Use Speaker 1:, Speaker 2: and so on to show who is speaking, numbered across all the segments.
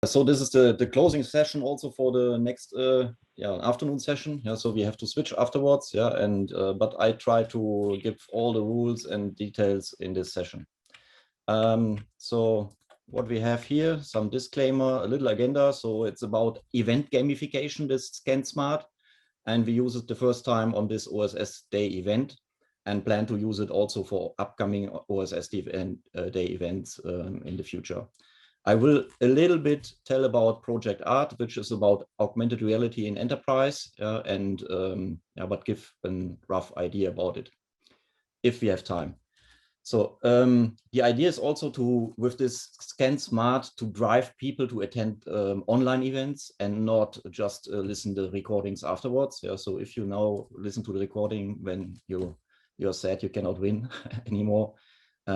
Speaker 1: So this is the closing session also for the next afternoon session. Yeah, so we have to switch afterwards. Yeah, and but I try to give all the rules and details in this session. So what we have here, some disclaimer, a little agenda. So it's about event gamification, this ScanSmart, and we use it the first time on this OSS Day event, and plan to use it also for upcoming OSS Day events in the future. I will a little bit tell about Project Art, which is about augmented reality in enterprise, but give a rough idea about it, if we have time. So the idea is also to, with this ScanSmart, to drive people to attend online events and not just listen to the recordings afterwards. Yeah, so if you now listen to the recording when you're sad you cannot win anymore,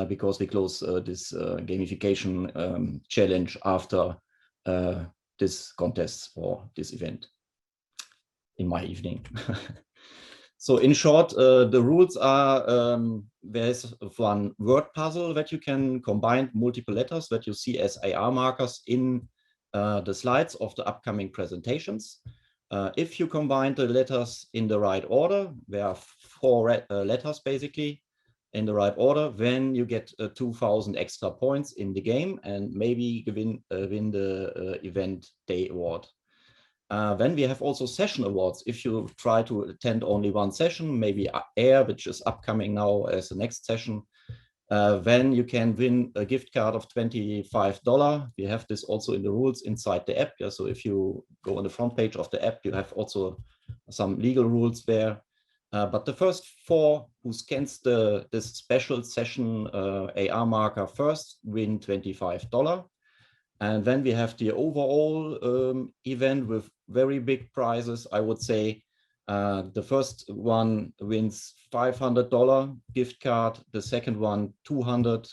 Speaker 1: because we close this gamification challenge after this contest for this event in my evening. So in short, the rules are, there's one word puzzle that you can combine multiple letters that you see as AR markers in the slides of the upcoming presentations. If you combine the letters in the right order, there are 4 letters basically in the right order, then you get 2,000 extra points in the game and maybe win the event day award. Then we have also session awards. If you try to attend only one session, maybe AIR, which is upcoming now as the next session, then you can win a gift card of $25. We have this also in the rules inside the app. Yeah, so if you go on the front page of the app, you have also some legal rules there. But the first 4 who scans this special session AR marker first win $25. And then we have the overall event with very big prizes. I would say the first one wins $500 gift card. The second one, $250,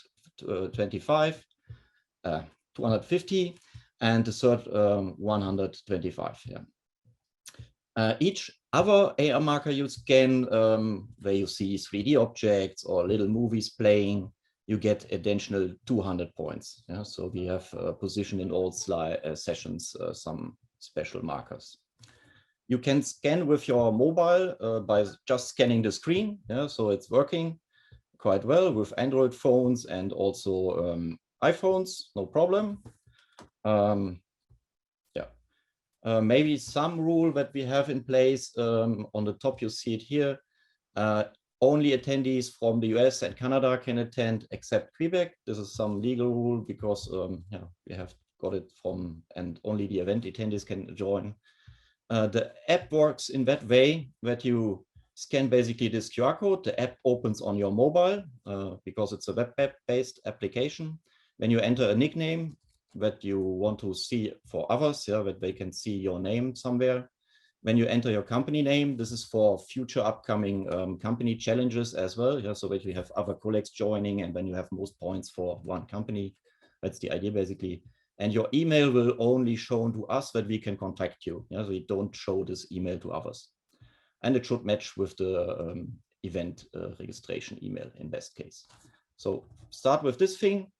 Speaker 1: and the third 125. Yeah. Each other AR marker you scan, where you see 3D objects or little movies playing, you get additional 200 points. Yeah, so we have positioned in all sessions some special markers. You can scan with your mobile by just scanning the screen. Yeah, so it's working quite well with Android phones and also iPhones, no problem. Maybe some rule that we have in place on the top, you see it here. Only attendees from the US and Canada can attend except Quebec. This is some legal rule because we have got it from, and only the event attendees can join. The app works in that way that you scan basically this QR code. The app opens on your mobile because it's a web-based application. When you enter a nickname that you want to see for others, that they can see your name somewhere. When you enter your company name, this is for future upcoming company challenges as well. Yeah, so that we have other colleagues joining, and then you have most points for one company. That's the idea basically. And your email will only show to us that we can contact you. Yeah, so we don't show this email to others. And it should match with the event registration email in best case. So start with this thing.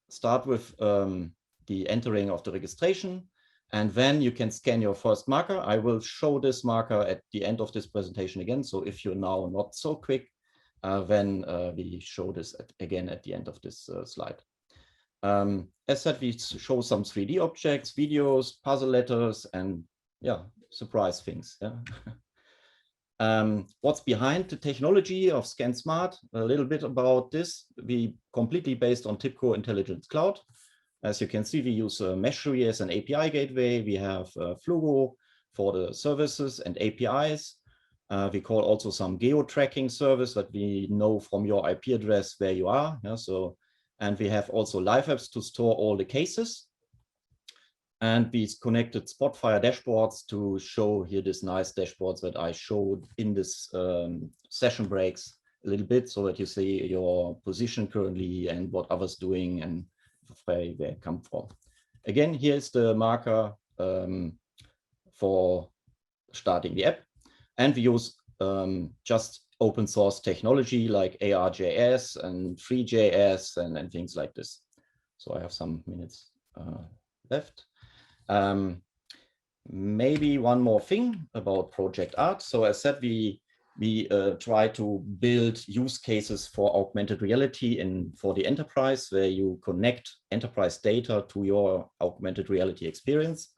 Speaker 1: Start with the entering of the registration. And then you can scan your first marker. I will show this marker at the end of this presentation again. So if you're now not so quick, then we show this again at the end of this slide. As said, we show some 3D objects, videos, puzzle letters, and surprise things. Yeah. What's behind the technology of ScanSmart? A little bit about this. We completely based on TIBCO Intelligence Cloud. As you can see, we use Mesh3 as an API gateway. We have Flugo for the services and APIs. We call also some geo-tracking service that we know from your IP address where you are. Yeah, so, and we have also live apps to store all the cases. And we connected Spotfire dashboards to show here this nice dashboards that I showed in this session breaks a little bit, so that you see your position currently and what others doing and where they come from. Again, here's the marker for starting the app. And we use just open source technology like ARJS and FreeJS and things like this. So I have some minutes left. Maybe one more thing about Project Art. So as said, we try to build use cases for augmented reality for the enterprise, where you connect enterprise data to your augmented reality experience.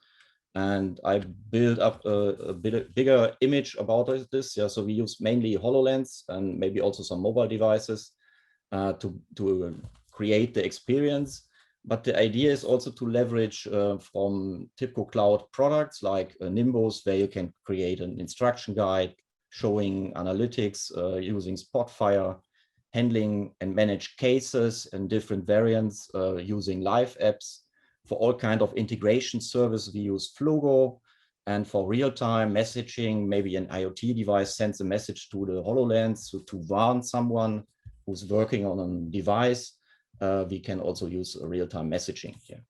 Speaker 1: And I built up a bigger image about this. Yeah, so we use mainly HoloLens and maybe also some mobile devices to create the experience. But the idea is also to leverage from TIBCO Cloud products like Nimbus, where you can create an instruction guide showing analytics using Spotfire, handling and manage cases and different variants using live apps. For all kind of integration service, we use Flogo. And for real-time messaging, maybe an IoT device sends a message to the HoloLens to warn someone who's working on a device. We can also use real-time messaging here.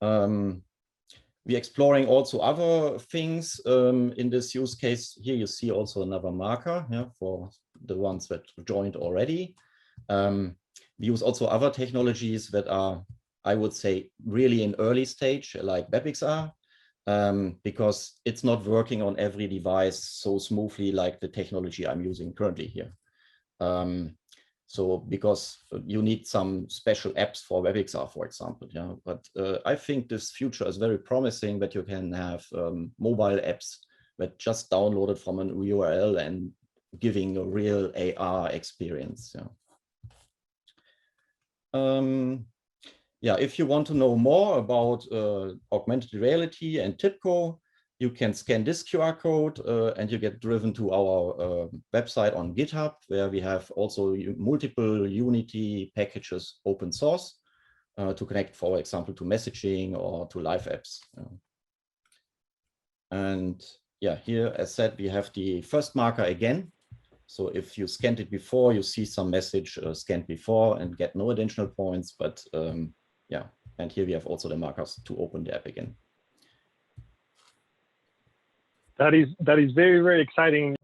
Speaker 1: We're exploring also other things in this use case. Here you see also another marker, yeah, for the ones that joined already. We use also other technologies that are, I would say, really in early stage, like WebXR, because it's not working on every device so smoothly like the technology I'm using currently here. So because you need some special apps for WebXR, for example, yeah. But I think this future is very promising, that you can have mobile apps that just downloaded from an URL and giving a real AR experience. Yeah. Yeah, if you want to know more about augmented reality and TIBCO, you can scan this QR code and you get driven to our website on GitHub, where we have also multiple Unity packages open source to connect, for example, to messaging or to live apps. And yeah, here, as said, we have the first marker again. So if you scanned it before, you see some message scanned before and get no additional points. But yeah, and here we have also the markers to open the app again.
Speaker 2: That is very, very exciting.